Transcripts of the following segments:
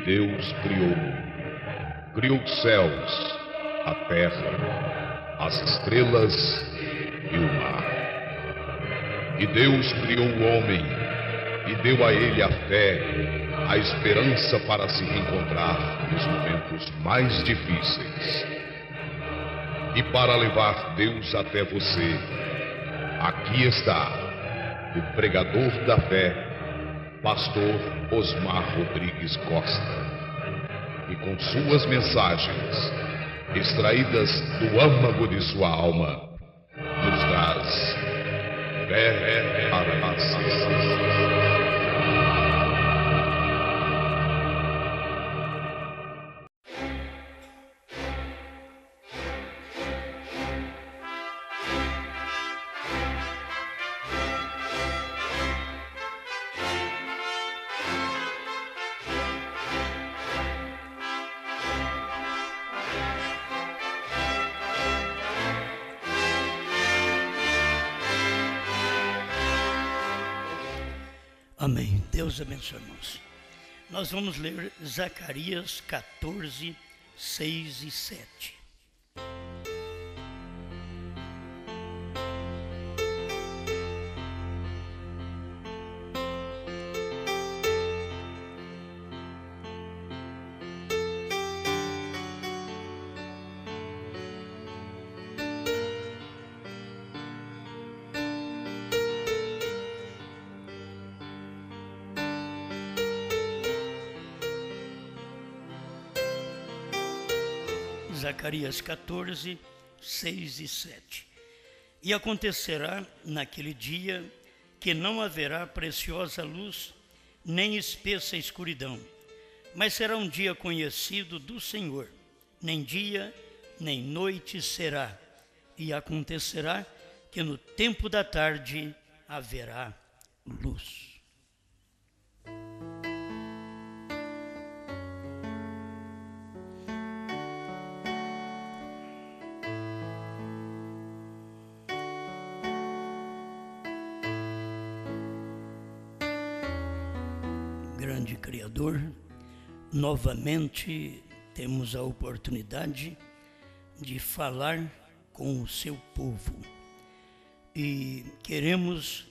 Deus criou os céus, a terra, as estrelas e o mar. E Deus criou o homem e deu a ele a fé, a esperança para se reencontrar nos momentos mais difíceis. E para levar Deus até você, aqui está o pregador da fé, pastor Osmar Rodrigues Costa. E com suas mensagens, extraídas do âmago de sua alma, nos traz fé para nascer. Amém. Deus abençoe, irmãos. Nós vamos ler Zacarias 14, 6 e 7. Zacarias 14, 6 e 7. E acontecerá naquele dia que não haverá preciosa luz, nem espessa escuridão, mas será um dia conhecido do Senhor, nem dia, nem noite será. E acontecerá que no tempo da tarde haverá luz. Grande Criador, novamente temos a oportunidade de falar com o seu povo e queremos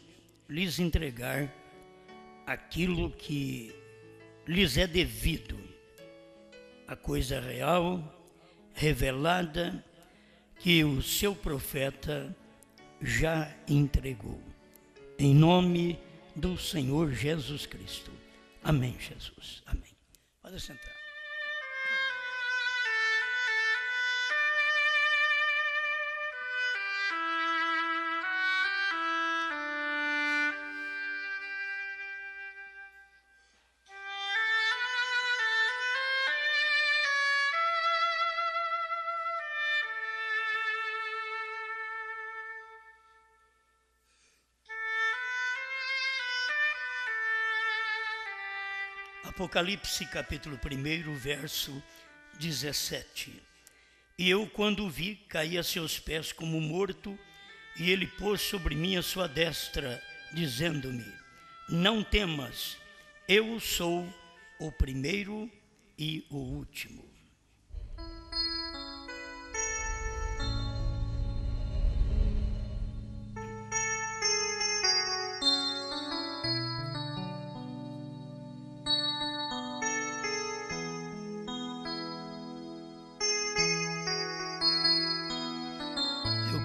lhes entregar aquilo que lhes é devido, a coisa real, revelada, que o seu profeta já entregou. Em nome do Senhor Jesus Cristo. Amém, Jesus. Amém. Pode sentar. Apocalipse capítulo 1, verso 17. E eu, quando o vi, caí a seus pés como morto, e ele pôs sobre mim a sua destra, dizendo-me: não temas, eu sou o primeiro e o último.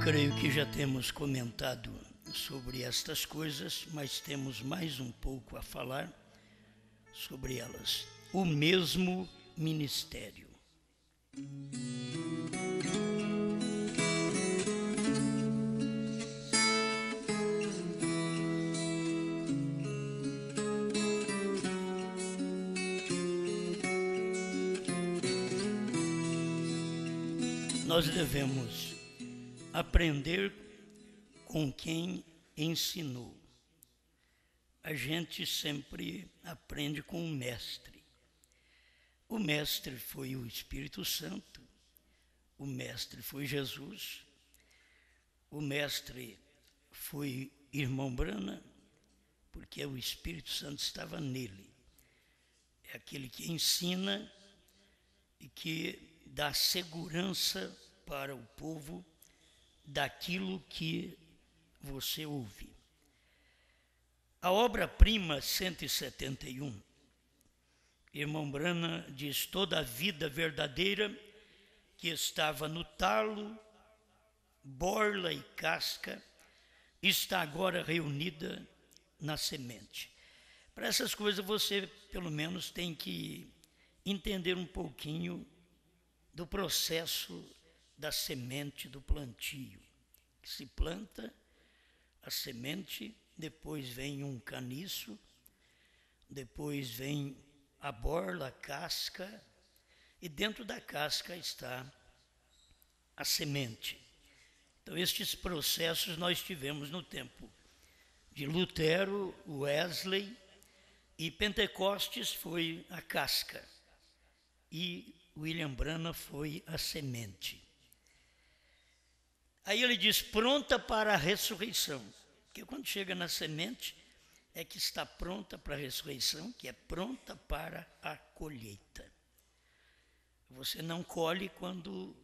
Creio que já temos comentado sobre estas coisas, mas temos mais um pouco a falar sobre elas. O mesmo ministério. Nós devemos aprender com quem ensinou. A gente sempre aprende com o mestre. O mestre foi o Espírito Santo, o mestre foi Jesus, o mestre foi irmão Brana, porque o Espírito Santo estava nele. é aquele que ensina e que dá segurança para o povo daquilo que você ouve. A obra-prima 171, irmão Branham diz: toda a vida verdadeira que estava no talo, borla e casca está agora reunida na semente. Para essas coisas você, pelo menos, tem que entender um pouquinho do processo da semente do plantio. Que se planta a semente, depois vem um caniço, depois vem a borla, a casca, e dentro da casca está a semente. Então, estes processos nós tivemos no tempo de Lutero, Wesley, e Pentecostes foi a casca, e William Branham foi a semente. Aí ele diz: pronta para a ressurreição, porque quando chega na semente é que está pronta para a ressurreição, que é pronta para a colheita. Você não colhe quando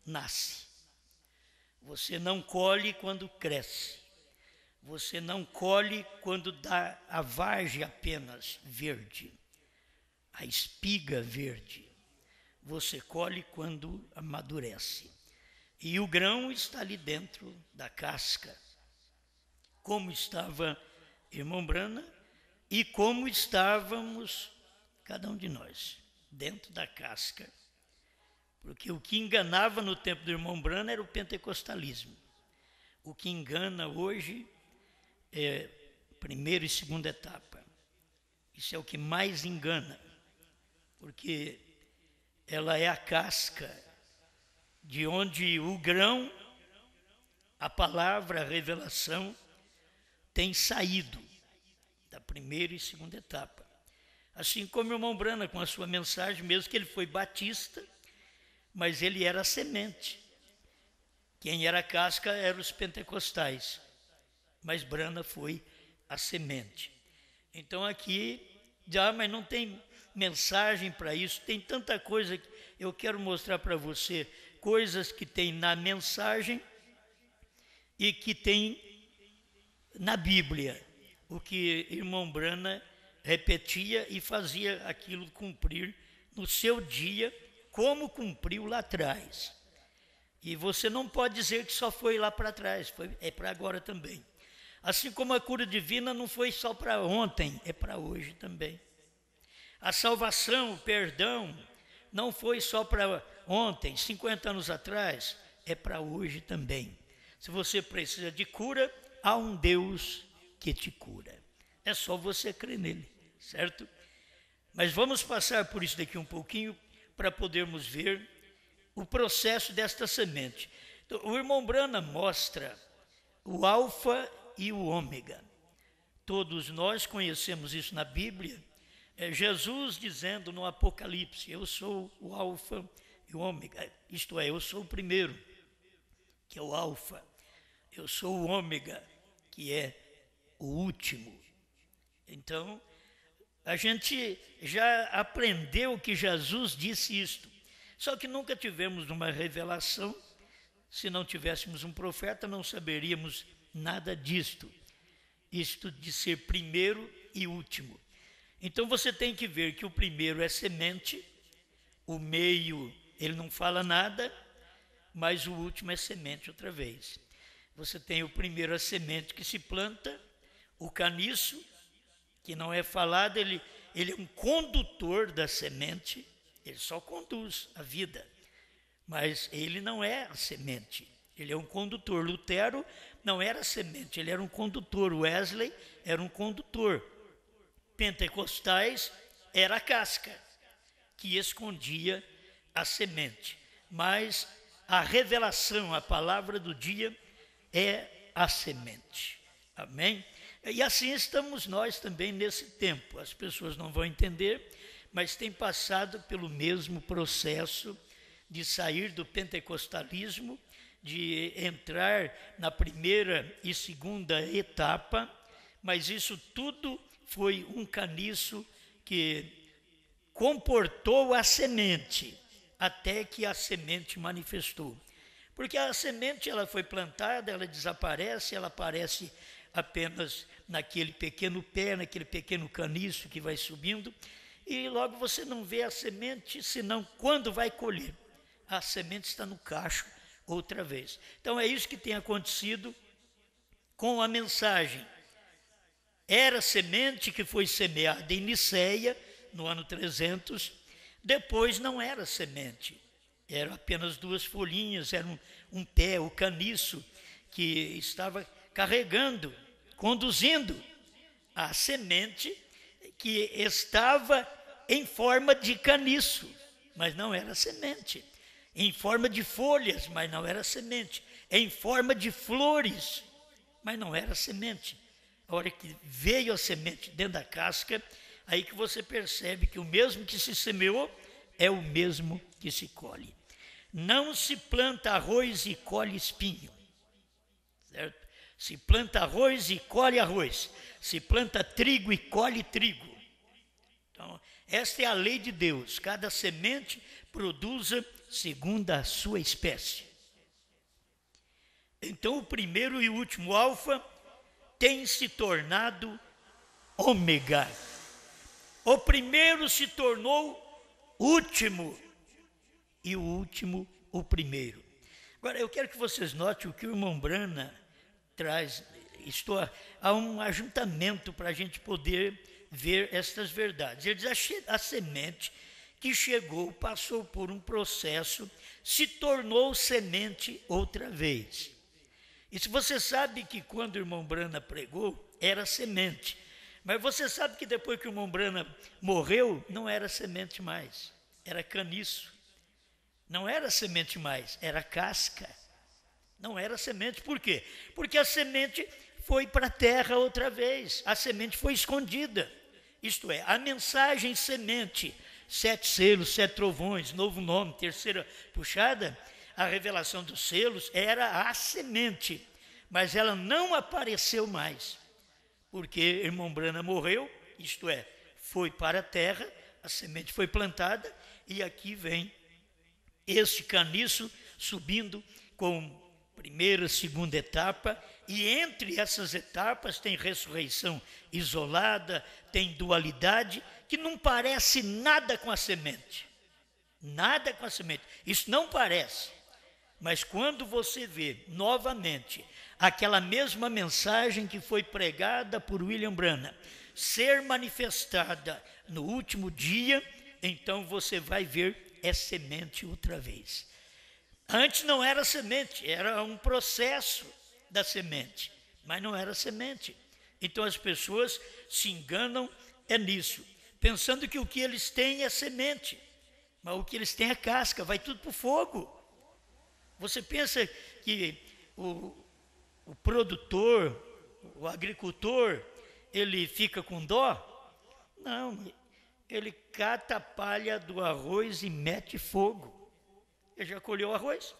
nasce, você não colhe quando cresce, você não colhe quando dá a vargem apenas verde, a espiga verde. Você colhe quando amadurece. E o grão está ali dentro da casca, como estava irmão Branham e como estávamos cada um de nós, dentro da casca. Porque o que enganava no tempo do irmão Branham era o pentecostalismo. O que engana hoje é primeira e segunda etapa. Isso é o que mais engana, porque ela é a casca de onde o grão, a palavra, a revelação, tem saído da primeira e segunda etapa. Assim como o irmão Branham com a sua mensagem, mesmo que ele foi batista, mas ele era a semente. Quem era a casca eram os pentecostais, mas Branham foi a semente. Então aqui, mas não tem mensagem para isso, tem tanta coisa que eu quero mostrar para você, coisas que tem na mensagem e que tem na Bíblia, o que irmão Branham repetia e fazia aquilo cumprir no seu dia, como cumpriu lá atrás. E você não pode dizer que só foi lá para trás, é para agora também. Assim como a cura divina não foi só para ontem, é para hoje também. A salvação, o perdão, não foi só para ontem, 50 anos atrás, é para hoje também. Se você precisa de cura, há um Deus que te cura. É só você crer nele, certo? Mas vamos passar por isso daqui um pouquinho para podermos ver o processo desta semente. Então, o irmão Branham mostra o alfa e o ômega. Todos nós conhecemos isso na Bíblia. É Jesus dizendo no Apocalipse: eu sou o alfa e o ômega, isto é, eu sou o primeiro, que é o alfa, eu sou o ômega, que é o último. Então, a gente já aprendeu que Jesus disse isto, só que nunca tivemos uma revelação. Se não tivéssemos um profeta, não saberíamos nada disto, isto de ser primeiro e último. Então você tem que ver que o primeiro é semente, o meio ele não fala nada, mas o último é semente outra vez. Você tem o primeiro, a semente que se planta, o caniço, que não é falado, ele é um condutor da semente, ele só conduz a vida, mas ele não é a semente, ele é um condutor. Lutero não era semente, ele era um condutor. Wesley era um condutor. Pentecostais era a casca que escondia a semente, mas a revelação, a palavra do dia é a semente. Amém? E assim estamos nós também nesse tempo. As pessoas não vão entender, mas têm passado pelo mesmo processo de sair do pentecostalismo, de entrar na primeira e segunda etapa, mas isso tudo foi um caniço que comportou a semente, até que a semente manifestou. Porque a semente, ela foi plantada, ela desaparece, ela aparece apenas naquele pequeno pé, naquele pequeno caniço que vai subindo, e logo você não vê a semente, senão quando vai colher. A semente está no cacho outra vez. Então é isso que tem acontecido com a mensagem. Era semente que foi semeada em Niceia, no ano 300, depois não era semente, eram apenas 2 folhinhas, era um pé, o caniço, que estava carregando, conduzindo a semente que estava em forma de caniço, mas não era semente, em forma de folhas, mas não era semente, em forma de flores, mas não era semente. A hora que veio a semente dentro da casca, aí que você percebe que o mesmo que se semeou é o mesmo que se colhe. Não se planta arroz e colhe espinho, certo? Se planta arroz e colhe arroz. Se planta trigo e colhe trigo. Então, esta é a lei de Deus. Cada semente produza segundo a sua espécie. Então, o primeiro e o último alfa tem se tornado ômega. O primeiro se tornou último e o último o primeiro. Agora, eu quero que vocês notem o que o irmão Brana traz. Há um ajuntamento para a gente poder ver estas verdades. Ele diz: a semente que chegou, passou por um processo, se tornou semente outra vez. E se você sabe que quando o irmão Brana pregou, era semente. Mas você sabe que depois que o irmão Brana morreu, não era semente mais, era caniço. Não era semente mais, era casca. Não era semente, por quê? Porque a semente foi para a terra outra vez, a semente foi escondida. Isto é, a mensagem semente, 7 selos, 7 trovões, novo nome, terceira puxada, a revelação dos selos era a semente, mas ela não apareceu mais, porque irmão Brana morreu, isto é, foi para a terra, a semente foi plantada, e aqui vem este caniço subindo com primeira, segunda etapa, e entre essas etapas tem ressurreição isolada, tem dualidade, que não parece nada com a semente. Nada com a semente. Isso não parece. Mas quando você vê novamente aquela mesma mensagem que foi pregada por William Branham ser manifestada no último dia, então você vai ver é semente outra vez. Antes não era semente, era um processo da semente, mas não era semente. Então as pessoas se enganam nisso, pensando que o que eles têm é semente, mas o que eles têm é casca, vai tudo para o fogo. Você pensa que o produtor, o agricultor, ele fica com dó? Não, ele cata a palha do arroz e mete fogo. Ele já colheu o arroz,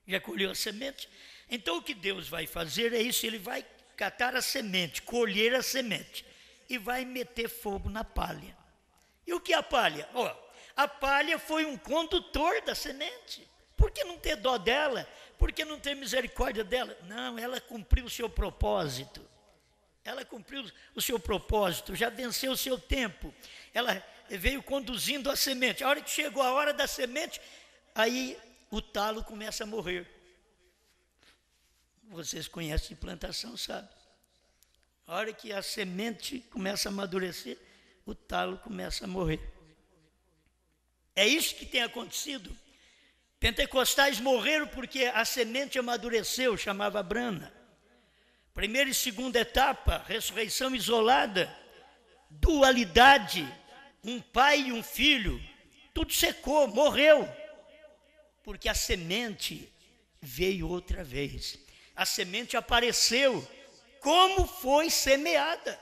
já colheu a semente. Então o que Deus vai fazer é isso, ele vai catar a semente, colher a semente e vai meter fogo na palha. E o que é a palha? A palha foi um condutor da semente. Por que não ter dó dela? Por que não ter misericórdia dela? Não, ela cumpriu o seu propósito. Ela cumpriu o seu propósito, já venceu o seu tempo. Ela veio conduzindo a semente. A hora que chegou a hora da semente, aí o talo começa a morrer. Vocês conhecem de plantação, sabe? A hora que a semente começa a amadurecer, o talo começa a morrer. É isso que tem acontecido. Pentecostais morreram porque a semente amadureceu, chamava Brana. Primeira e segunda etapa, ressurreição isolada, dualidade, um pai e um filho, tudo secou, morreu, porque a semente veio outra vez. A semente apareceu como foi semeada,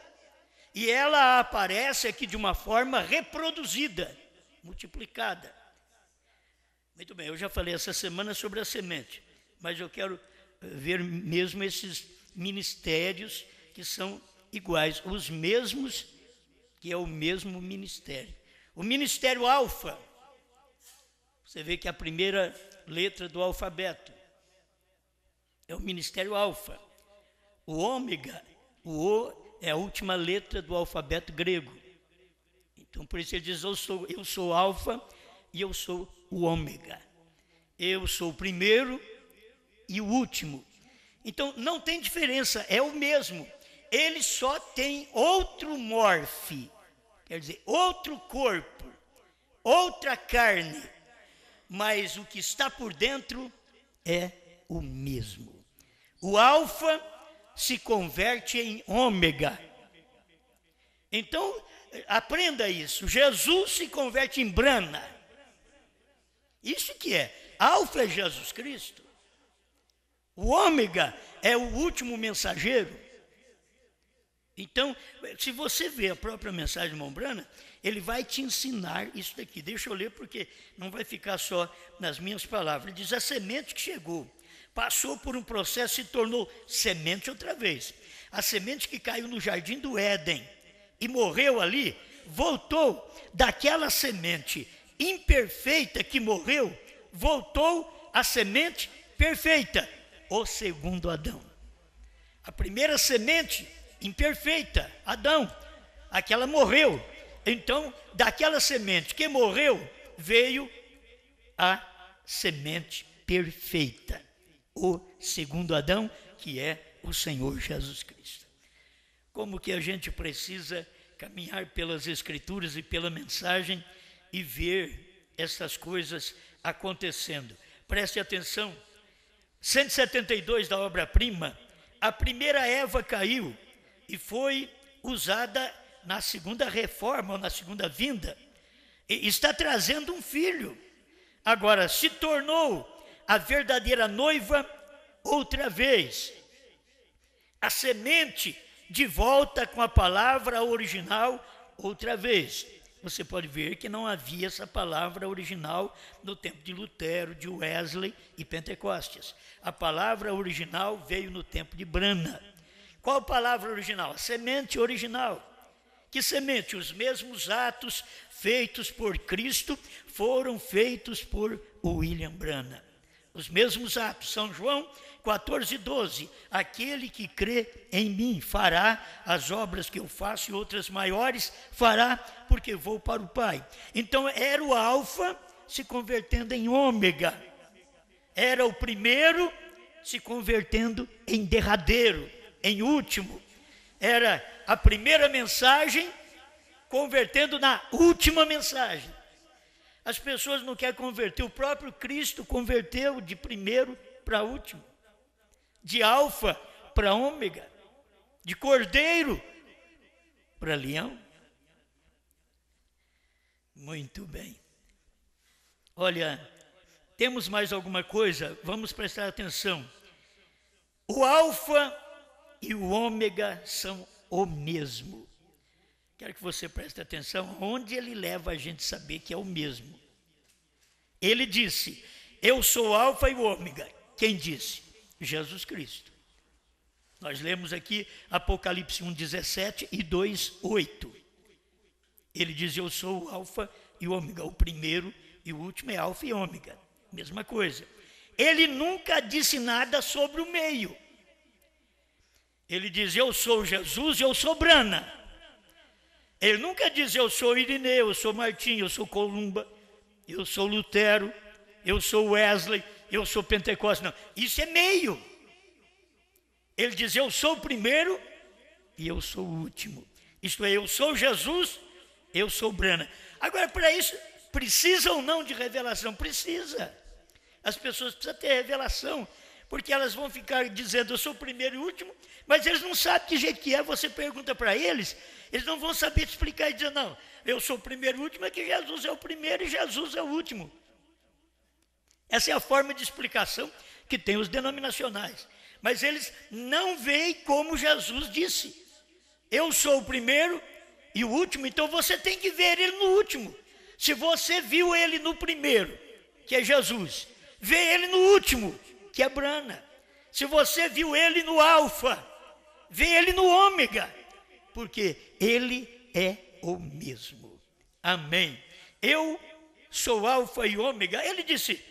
e ela aparece aqui de uma forma reproduzida, multiplicada. Muito bem, eu já falei essa semana sobre a semente, mas eu quero ver mesmo esses ministérios que são iguais, os mesmos, que é o mesmo ministério. O ministério Alfa, você vê que a primeira letra do alfabeto é o ministério Alfa. O Ômega, o O é a última letra do alfabeto grego. Então, por isso ele diz, eu sou Alfa e eu sou o Ômega. Eu sou o primeiro e o último. Então, não tem diferença, é o mesmo. Ele só tem outro morfe, quer dizer, outro corpo, outra carne. Mas o que está por dentro é o mesmo. O Alfa se converte em Ômega. Então, aprenda isso. Jesus se converte em Brana. Isso que é. Alfa é Jesus Cristo. O Ômega é o último mensageiro. Então, se você vê a própria mensagem de irmão Brana, ele vai te ensinar isso daqui. Deixa eu ler porque não vai ficar só nas minhas palavras. Ele diz, a semente que chegou, passou por um processo e se tornou semente outra vez. A semente que caiu no jardim do Éden e morreu ali, voltou daquela semente imperfeita que morreu, voltou à semente perfeita, o segundo Adão. A primeira semente imperfeita, Adão, aquela morreu. Então, daquela semente que morreu, veio a semente perfeita, o segundo Adão, que é o Senhor Jesus Cristo. Como que a gente precisa caminhar pelas Escrituras e pela mensagem e ver essas coisas acontecendo. Preste atenção, 172 da obra-prima, a primeira Eva caiu e foi usada na segunda reforma, ou na segunda vinda, e está trazendo um filho. Agora, se tornou a verdadeira noiva outra vez. A semente de volta com a palavra original outra vez. Você pode ver que não havia essa palavra original no tempo de Lutero, de Wesley e Pentecostes. A palavra original veio no tempo de Brana. Qual a palavra original? A semente original. Que semente? Os mesmos atos feitos por Cristo foram feitos por William Branham. Os mesmos atos. São João 14:12. Aquele que crê em mim fará as obras que eu faço e outras maiores fará, porque vou para o Pai. Então era o Alfa se convertendo em Ômega. Era o primeiro se convertendo em derradeiro, em último. Era a primeira mensagem convertendo na última mensagem. As pessoas não querem converter. O próprio Cristo converteu de primeiro para último, de Alfa para Ômega, de cordeiro para leão. Muito bem. Olha, temos mais alguma coisa? Vamos prestar atenção. O Alfa e o Ômega são o mesmo. Quero que você preste atenção onde ele leva a gente a saber que é o mesmo. Ele disse, eu sou o Alfa e o Ômega. Quem disse? Jesus Cristo. Nós lemos aqui Apocalipse 1:17 e 2:8. Ele diz, eu sou o Alfa e o Ômega. O primeiro e o último é Alfa e Ômega. Mesma coisa. Ele nunca disse nada sobre o meio. Ele diz, eu sou Jesus e eu sou Brana. Ele nunca diz, eu sou Irineu, eu sou Martim, eu sou Columba, eu sou Lutero, eu sou Wesley, eu sou Pentecostes. Não, isso é meio. Ele diz, eu sou o primeiro e eu sou o último. Isto é, eu sou Jesus, eu sou Brana. Agora, para isso, precisa ou não de revelação? Precisa. As pessoas precisam ter revelação, porque elas vão ficar dizendo, eu sou o primeiro e o último, mas eles não sabem que jeito que é. Você pergunta para eles, eles não vão saber te explicar e dizer, não, eu sou o primeiro e o último, é que Jesus é o primeiro e Jesus é o último. Essa é a forma de explicação que tem os denominacionais. Mas eles não veem como Jesus disse. Eu sou o primeiro e o último, então você tem que ver ele no último. Se você viu ele no primeiro, que é Jesus, vê ele no último, que é Brana. Se você viu ele no Alfa, vê ele no Ômega, porque ele é o mesmo. Amém. Eu sou alfa e ômega. Ele disse,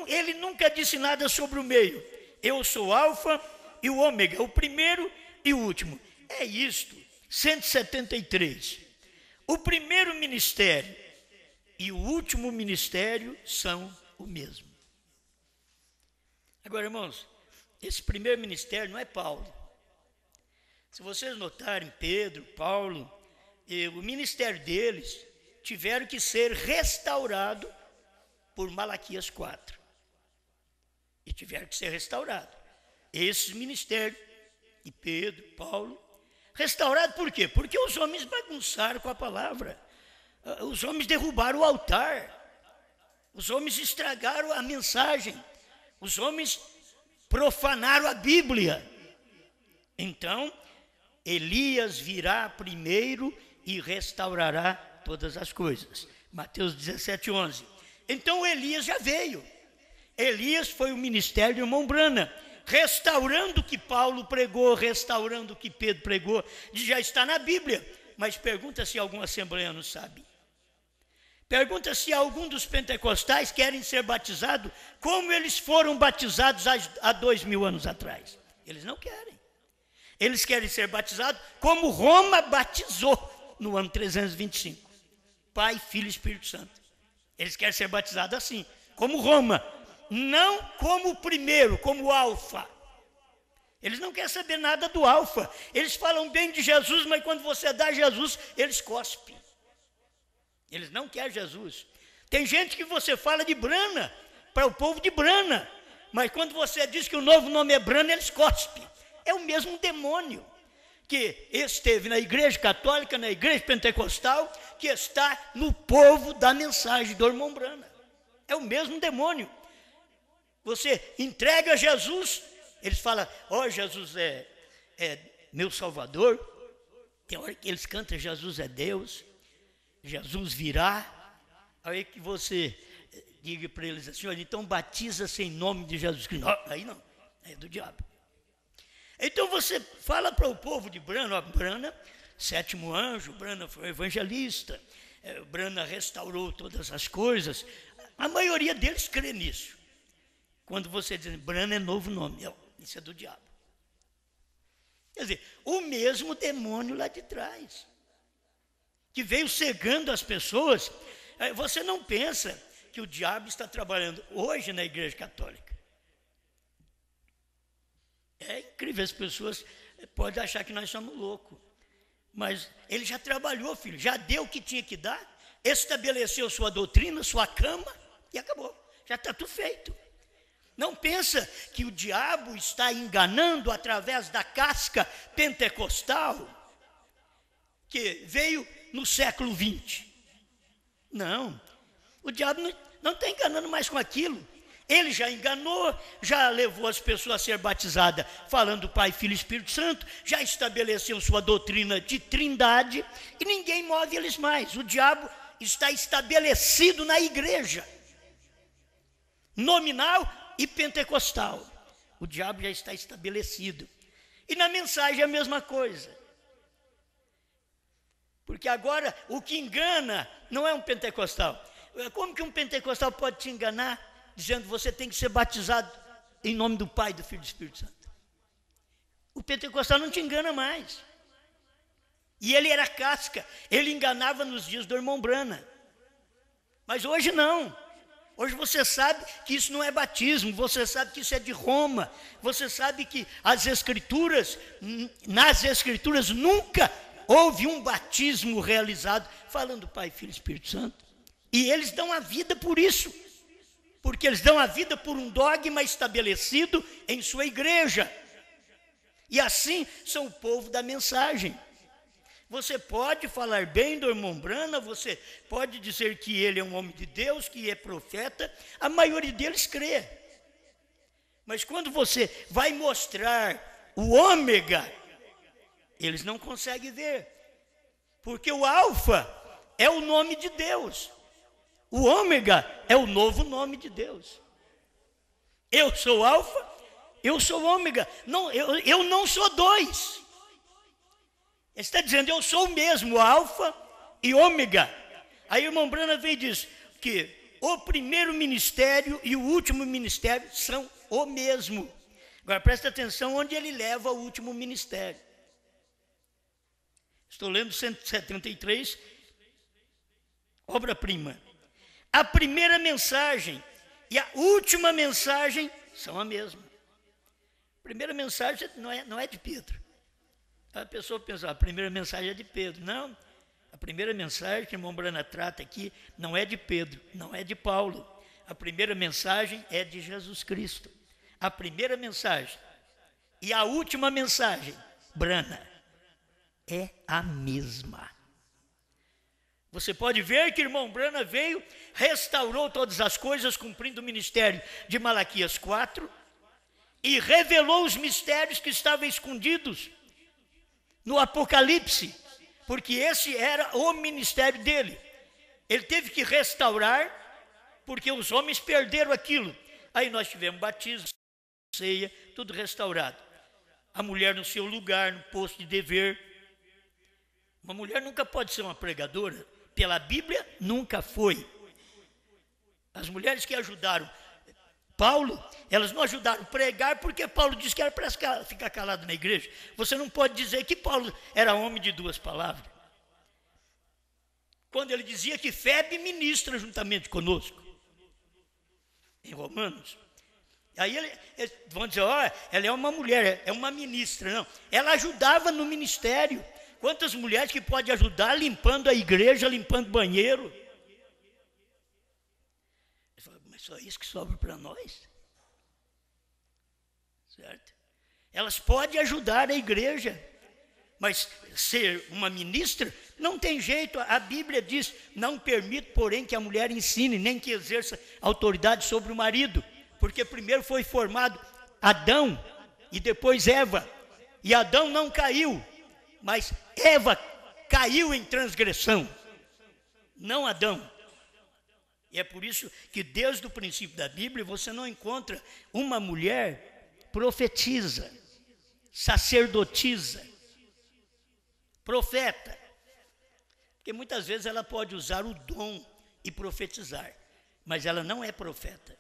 ele nunca disse nada sobre o meio. Eu sou alfa e o ômega, o primeiro e o último. É isto, 173. O primeiro ministério e o último ministério são o mesmo. Agora, irmãos, esse primeiro ministério não é Paulo. Se vocês notarem, Pedro, Paulo, o ministério deles tiveram que ser restaurado por Malaquias 4. E tiveram que ser restaurados. Esse ministério de Pedro, Paulo, restaurado por quê? Porque os homens bagunçaram com a palavra. Os homens derrubaram o altar. Os homens estragaram a mensagem. Os homens profanaram a Bíblia. Então, Elias virá primeiro e restaurará todas as coisas. Mateus 17:11. Então Elias já veio. Elias foi o ministério do irmão Brana, restaurando o que Paulo pregou, restaurando o que Pedro pregou, já está na Bíblia. Mas pergunta se algum assembleano sabe. Pergunta se algum dos pentecostais querem ser batizados como eles foram batizados há 2000 anos atrás. Eles não querem. Eles querem ser batizados como Roma batizou no ano 325. Pai, Filho e Espírito Santo. Eles querem ser batizados assim, como Roma. Não como o primeiro, como o alfa. Eles não querem saber nada do alfa. Eles falam bem de Jesus, mas quando você dá Jesus, eles cospem. Eles não querem Jesus. Tem gente que você fala de Brana, para o povo de Brana, mas quando você diz que o novo nome é Brana, eles cospem. É o mesmo demônio que esteve na igreja católica, na igreja pentecostal, que está no povo da mensagem do irmão Brana. É o mesmo demônio. Você entrega Jesus, eles falam, Jesus é meu Salvador. Tem hora que eles cantam, Jesus é Deus, Jesus virá. Aí que você diga para eles assim, olha, então batiza-se em nome de Jesus Cristo. Aí não, é do diabo. Então você fala para o povo de Brana, Brana, sétimo anjo, Brana foi evangelista, Brana restaurou todas as coisas. A maioria deles crê nisso. Quando você diz, Brana é novo nome, isso é do diabo. Quer dizer, o mesmo demônio lá de trás, que veio cegando as pessoas. Você não pensa que o diabo está trabalhando hoje na igreja católica. É incrível, as pessoas podem achar que nós somos loucos. Mas ele já trabalhou, filho, já deu o que tinha que dar, estabeleceu sua doutrina, sua cama, e acabou. Já está tudo feito. Não pensa que o diabo está enganando através da casca pentecostal, que veio no século 20. Não, o diabo não está enganando mais com aquilo. Ele já enganou, já levou as pessoas a ser batizadas falando Pai, Filho e Espírito Santo, já estabeleceu sua doutrina de trindade e ninguém move eles mais. O diabo está estabelecido na igreja, nominal e pentecostal. O diabo já está estabelecido. E na mensagem é a mesma coisa. Porque agora o que engana não é um pentecostal. Como que um pentecostal pode te enganar dizendo que você tem que ser batizado em nome do Pai, do Filho e do Espírito Santo? O pentecostal não te engana mais. E ele era casca, ele enganava nos dias do irmão Brana. Mas hoje não. Hoje você sabe que isso não é batismo, você sabe que isso é de Roma, você sabe que nas Escrituras nunca houve um batismo realizado falando Pai, Filho e Espírito Santo. E eles dão a vida por isso. Porque eles dão a vida por um dogma estabelecido em sua igreja. E assim são o povo da mensagem. Você pode falar bem do irmão Brana, você pode dizer que ele é um homem de Deus, que é profeta, a maioria deles crê. Mas quando você vai mostrar o ômega, eles não conseguem ver. Porque o alfa é o nome de Deus. O ômega é o novo nome de Deus. Eu sou alfa, eu sou ômega. Não, eu não sou dois. Ele está dizendo, eu sou o mesmo alfa e ômega. Aí o irmão Branham vem e diz que o primeiro ministério e o último ministério são o mesmo. Agora presta atenção onde ele leva o último ministério. Estou lendo 173, obra-prima. A primeira mensagem e a última mensagem são a mesma. A primeira mensagem não é de Pedro. A pessoa pensa, a primeira mensagem é de Pedro. Não, a primeira mensagem que o irmão Branham trata aqui não é de Pedro, não é de Paulo. A primeira mensagem é de Jesus Cristo. A primeira mensagem e a última mensagem, Branham, é a mesma. Você pode ver que o irmão Branham veio, restaurou todas as coisas, cumprindo o ministério de Malaquias 4, e revelou os mistérios que estavam escondidos no Apocalipse, porque esse era o ministério dele. Ele teve que restaurar, porque os homens perderam aquilo. Aí nós tivemos batismo, ceia, tudo restaurado. A mulher no seu lugar, no posto de dever. Uma mulher nunca pode ser uma pregadora, pela Bíblia nunca foi. As mulheres que ajudaram Paulo, elas não ajudaram a pregar porque Paulo disse que era para ficar calado na igreja. Você não pode dizer que Paulo era homem de duas palavras. Quando ele dizia que Febe ministra juntamente conosco, em Romanos. Aí eles vão dizer, ela é uma mulher, é uma ministra. Não, ela ajudava no ministério. Quantas mulheres que podem ajudar limpando a igreja, limpando banheiro? Mas só isso que sobra para nós? Certo? Elas podem ajudar a igreja, mas ser uma ministra não tem jeito. A Bíblia diz, não permite, porém, que a mulher ensine, nem que exerça autoridade sobre o marido, porque primeiro foi formado Adão e depois Eva, e Adão não caiu, mas Eva caiu em transgressão, não Adão. E é por isso que desde o princípio da Bíblia você não encontra uma mulher profetisa, sacerdotisa, profeta, porque muitas vezes ela pode usar o dom e profetizar, mas ela não é profeta.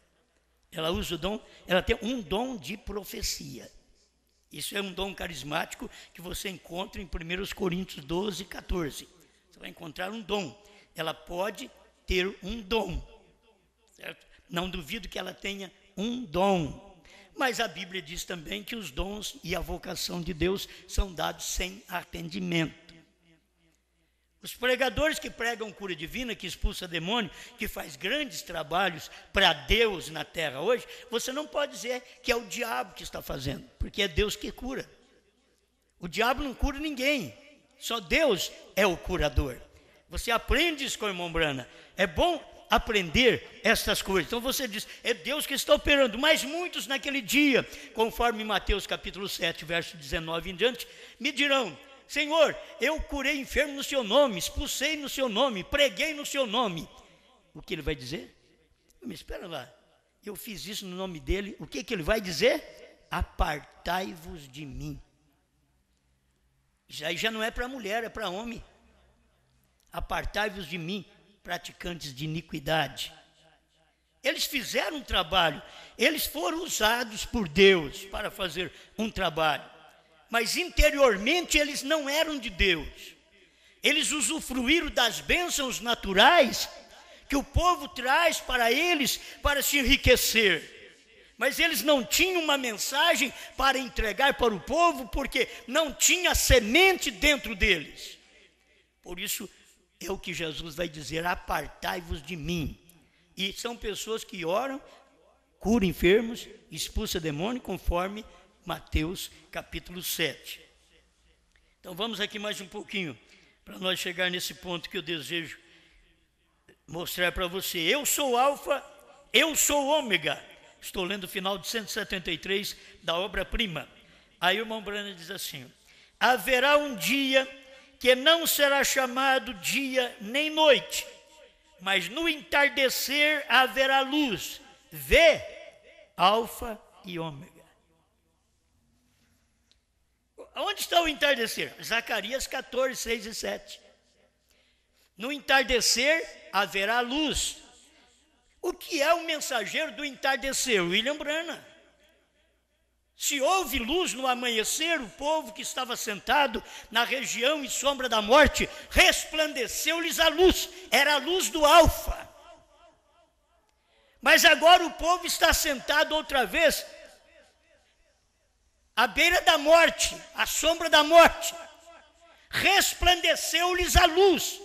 Ela usa o dom, ela tem um dom de profecia. Isso é um dom carismático que você encontra em 1 Coríntios 12, 14. Você vai encontrar um dom. Ela pode ter um dom, certo? Não duvido que ela tenha um dom. Mas a Bíblia diz também que os dons e a vocação de Deus são dados sem arrependimento. Os pregadores que pregam cura divina, que expulsa demônio, que faz grandes trabalhos para Deus na terra hoje, você não pode dizer que é o diabo que está fazendo, porque é Deus que cura. O diabo não cura ninguém, só Deus é o curador. Você aprende isso com o irmão Branham. É bom aprender estas coisas. Então você diz, é Deus que está operando. Mas muitos naquele dia, conforme Mateus capítulo 7, verso 19 em diante, me dirão, Senhor, eu curei enfermo no seu nome, expulsei no seu nome, preguei no seu nome. O que ele vai dizer? Me espera lá, eu fiz isso no nome dele. O que ele vai dizer? Apartai-vos de mim. Isso aí já não é para mulher, é para homem. Apartai-vos de mim, praticantes de iniquidade. Eles fizeram um trabalho, eles foram usados por Deus para fazer um trabalho, mas interiormente eles não eram de Deus. Eles usufruíram das bênçãos naturais que o povo traz para eles para se enriquecer, mas eles não tinham uma mensagem para entregar para o povo, porque não tinha semente dentro deles. Por isso é o que Jesus vai dizer, apartai-vos de mim. E são pessoas que oram, curam enfermos, expulsam demônio, conforme Mateus capítulo 7. Então vamos aqui mais um pouquinho, para nós chegar nesse ponto que eu desejo mostrar para você. Eu sou Alfa, eu sou Ômega. Estou lendo o final de 173 da obra-prima. Aí o irmão Branham diz assim, haverá um dia que não será chamado dia nem noite, mas no entardecer haverá luz. Vê, Alfa e Ômega. Onde está o entardecer? Zacarias 14, 6 e 7. no entardecer haverá luz. O que é o mensageiro do entardecer? William Branham. Se houve luz no amanhecer, o povo que estava sentado na região e sombra da morte, resplandeceu-lhes a luz, era a luz do alfa. Mas agora o povo está sentado outra vez à beira da morte, à sombra da morte. Resplandeceu-lhes a luz.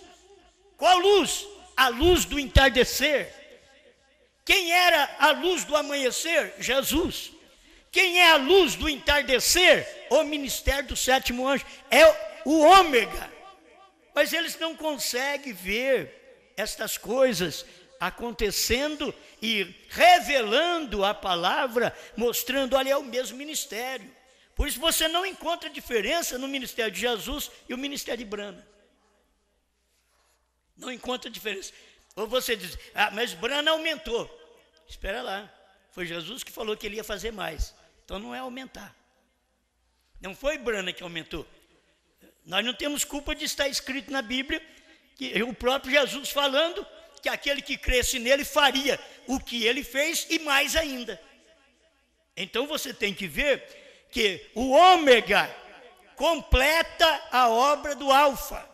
Qual luz? A luz do entardecer. Quem era a luz do amanhecer? Jesus. Quem é a luz do entardecer? O ministério do sétimo anjo. É o ômega. Mas eles não conseguem ver estas coisas acontecendo e revelando a palavra, mostrando, olha, é o mesmo ministério. Por isso você não encontra diferença no ministério de Jesus e o ministério de Branham. Não encontra diferença. Ou você diz, mas Branham aumentou. Espera lá, foi Jesus que falou que ele ia fazer mais. Então não é aumentar. Não foi Branham que aumentou. Nós não temos culpa de estar escrito na Bíblia, que o próprio Jesus falando que aquele que cresce nele faria o que ele fez e mais ainda. Então você tem que ver que o ômega completa a obra do alfa.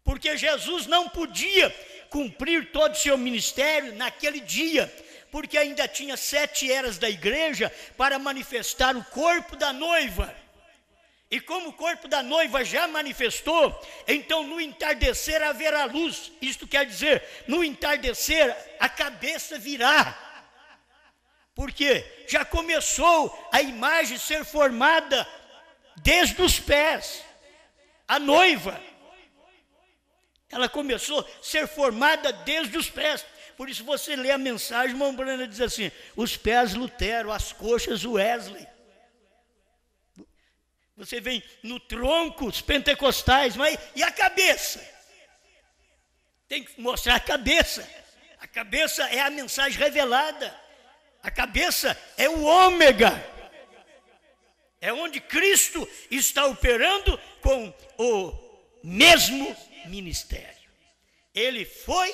Porque Jesus não podia cumprir todo o seu ministério naquele dia, porque ainda tinha 7 eras da igreja para manifestar o corpo da noiva. E como o corpo da noiva já manifestou, então no entardecer haverá luz. Isto quer dizer, no entardecer a cabeça virá. Porque já começou a imagem ser formada desde os pés. A noiva, ela começou a ser formada desde os pés. Por isso você lê a mensagem, irmão Branham diz assim, os pés Lutero, as coxas Wesley. Você vem no tronco, os pentecostais, mas e a cabeça? Tem que mostrar a cabeça. A cabeça é a mensagem revelada. A cabeça é o ômega. É onde Cristo está operando com o mesmo ministério. Ele foi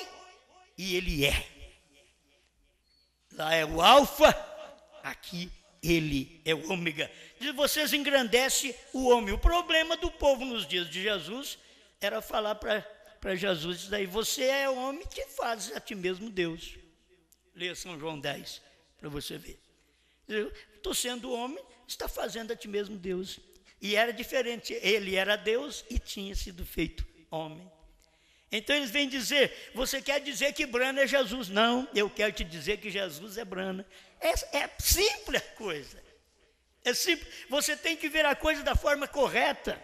e ele é. Lá é o alfa, aqui ele é o ômega. Diz, vocês engrandecem o homem. O problema do povo nos dias de Jesus era falar para Jesus isso daí, você é o homem que faz a ti mesmo Deus. Leia São João 10 para você ver. Estou sendo homem, está fazendo a ti mesmo Deus. E era diferente, ele era Deus e tinha sido feito homem. Então eles vêm dizer, você quer dizer que Branham é Jesus? Não, eu quero te dizer que Jesus é Branham. É simples a coisa. É simples. Você tem que ver a coisa da forma correta.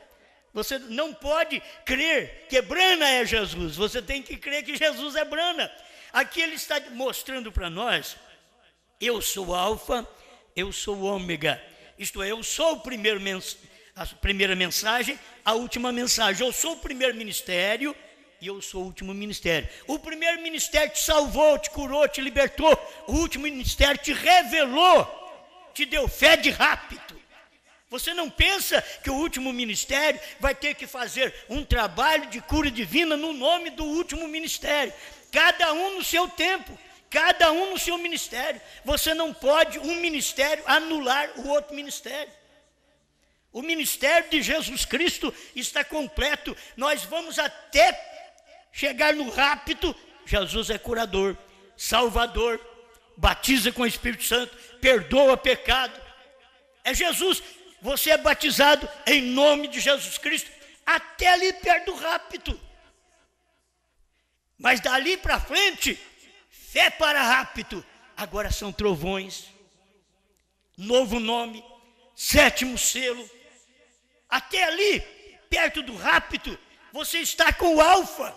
Você não pode crer que Branham é Jesus. Você tem que crer que Jesus é Branham. Aqui ele está mostrando para nós, eu sou o alfa, eu sou o ômega. Isto é, eu sou a primeira mensagem, a última mensagem. Eu sou o primeiro ministério e eu sou o último ministério. O primeiro ministério te salvou, te curou, te libertou. O último ministério te revelou, te deu fé de rapto. Você não pensa que o último ministério vai ter que fazer um trabalho de cura divina no nome do último ministério. Cada um no seu tempo, cada um no seu ministério. Você não pode, um ministério, anular o outro ministério. O ministério de Jesus Cristo está completo. Nós vamos até chegar no rapto. Jesus é curador, salvador, batiza com o Espírito Santo, perdoa pecado. É Jesus. Você é batizado em nome de Jesus Cristo até ali perto do rapto. Mas dali para frente, fé para rapto. Agora são trovões, novo nome, sétimo selo. Até ali, perto do rapto, você está com o alfa.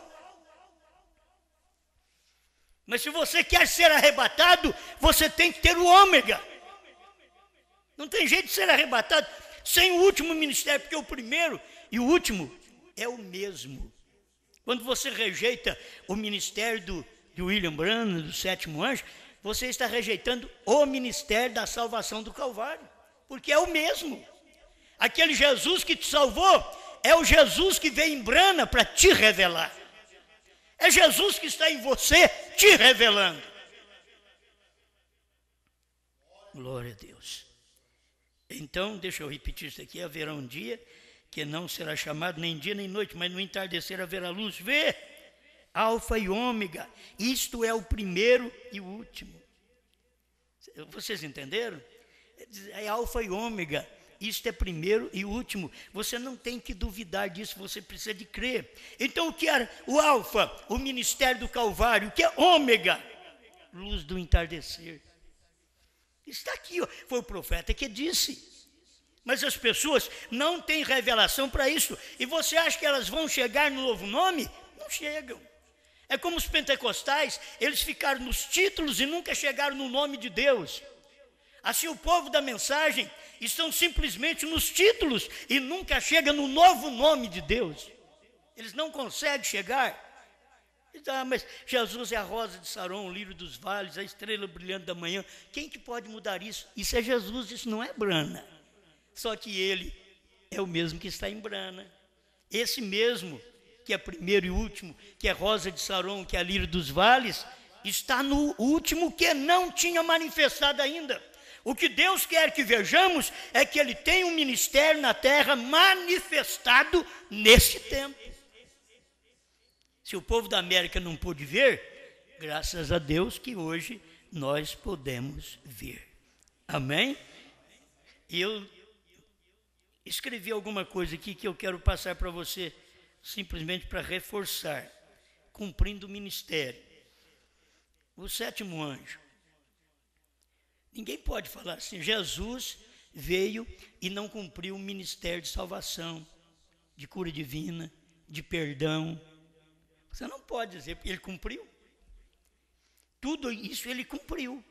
Mas se você quer ser arrebatado, você tem que ter o ômega. Não tem jeito de ser arrebatado sem o último ministério, porque o primeiro e o último é o mesmo. Quando você rejeita o ministério de William Branham, do sétimo anjo, você está rejeitando o ministério da salvação do Calvário, porque é o mesmo. Aquele Jesus que te salvou é o Jesus que veio em Brana para te revelar. É Jesus que está em você te revelando. Glória a Deus. Então, deixa eu repetir isso aqui: haverá um dia que não será chamado nem dia nem noite, mas no entardecer haverá luz. Vê, Alfa e Ômega, isto é o primeiro e o último. Vocês entenderam? É Alfa e Ômega, isto é primeiro e último. Você não tem que duvidar disso, você precisa de crer. Então o que era o Alfa? O ministério do Calvário. O que é Ômega? Luz do entardecer. Está aqui, ó. Foi o profeta que disse. Mas as pessoas não têm revelação para isso. E você acha que elas vão chegar no novo nome? Não chegam. É como os pentecostais, eles ficaram nos títulos e nunca chegaram no nome de Deus. Assim o povo da mensagem estão simplesmente nos títulos e nunca chega no novo nome de Deus. Eles não conseguem chegar. Mas Jesus é a rosa de Saron, o lírio dos vales, a estrela brilhante da manhã. Quem que pode mudar isso? Isso é Jesus, isso não é Brana. Só que ele é o mesmo que está em Brana. Esse mesmo, que é primeiro e último, que é rosa de Saron, que é a lírio dos vales, está no último que não tinha manifestado ainda. O que Deus quer que vejamos é que ele tem um ministério na terra manifestado nesse tempo. Se o povo da América não pôde ver, graças a Deus que hoje nós podemos ver. Amém? E eu escrevi alguma coisa aqui que eu quero passar para você, simplesmente para reforçar, cumprindo o ministério. O sétimo anjo. Ninguém pode falar assim: Jesus veio e não cumpriu o ministério de salvação, de cura divina, de perdão. Você não pode dizer, porque ele cumpriu. Tudo isso ele cumpriu.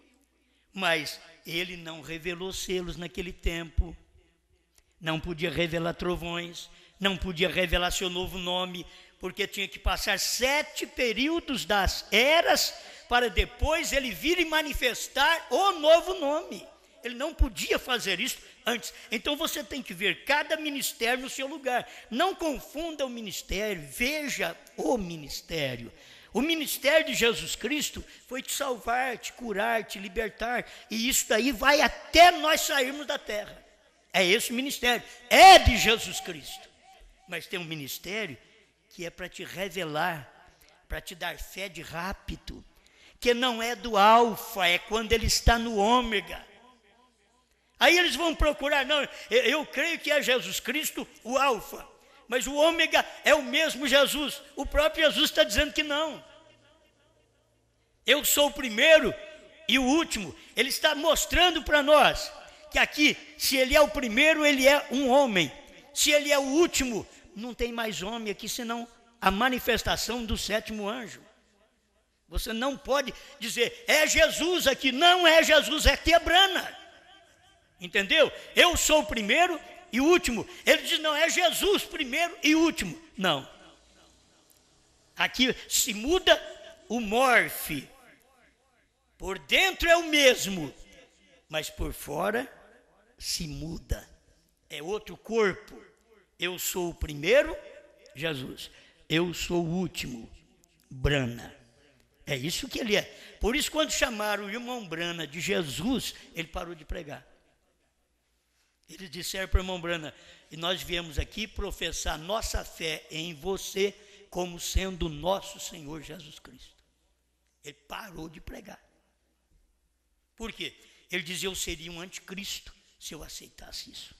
Mas ele não revelou selos naquele tempo. Não podia revelar trovões. Não podia revelar seu novo nome. Porque tinha que passar 7 períodos das eras para depois ele vir e manifestar o novo nome. Ele não podia fazer isso antes. Então você tem que ver cada ministério no seu lugar. Não confunda o ministério, veja o ministério. O ministério de Jesus Cristo foi te salvar, te curar, te libertar. E isso daí vai até nós sairmos da terra. É esse o ministério, é de Jesus Cristo. Mas tem um ministério que é para te revelar, para te dar fé de rápido, que não é do alfa, é quando ele está no ômega. Aí eles vão procurar, não, eu creio que é Jesus Cristo o alfa, mas o ômega é o mesmo Jesus. O próprio Jesus está dizendo que não. Eu sou o primeiro e o último. Ele está mostrando para nós que aqui, se ele é o primeiro, ele é um homem. Se ele é o último, não tem mais homem aqui, senão a manifestação do sétimo anjo. Você não pode dizer, é Jesus aqui. Não é Jesus, é Brana. Entendeu? Eu sou o primeiro e o último. Ele diz, não, é Jesus primeiro e último. Não. Aqui se muda o morfe. Por dentro é o mesmo, mas por fora se muda. É outro corpo. Eu sou o primeiro, Jesus. Eu sou o último, Brana. É isso que ele é. Por isso, quando chamaram o irmão Brana de Jesus, ele parou de pregar. Eles disseram para o irmão Brana, e nós viemos aqui professar nossa fé em você como sendo nosso Senhor Jesus Cristo. Ele parou de pregar. Por quê? Ele dizia, eu seria um anticristo se eu aceitasse isso.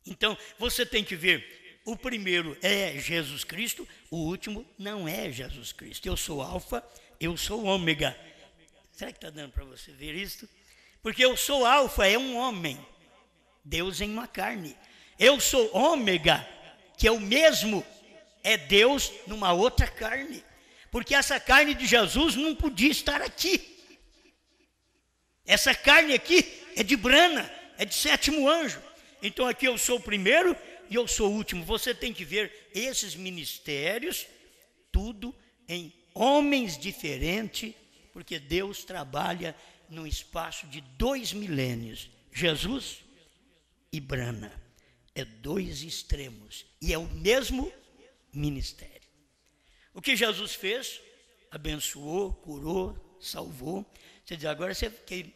Então, você tem que ver, o primeiro é Jesus Cristo, o último não é Jesus Cristo. Eu sou alfa, eu sou ômega. Será que está dando para você ver isso? Porque eu sou alfa, é um homem, Deus em uma carne. Eu sou ômega, que é o mesmo, é Deus numa outra carne. Porque essa carne de Jesus não podia estar aqui. Essa carne aqui é de Brana, é de sétimo anjo. Então aqui eu sou o primeiro e eu sou o último. Você tem que ver esses ministérios, tudo em homens diferentes, porque Deus trabalha num espaço de 2 milênios. Jesus e Brana. É dois extremos. E é o mesmo ministério. O que Jesus fez? Abençoou, curou, salvou. Você diz, agora você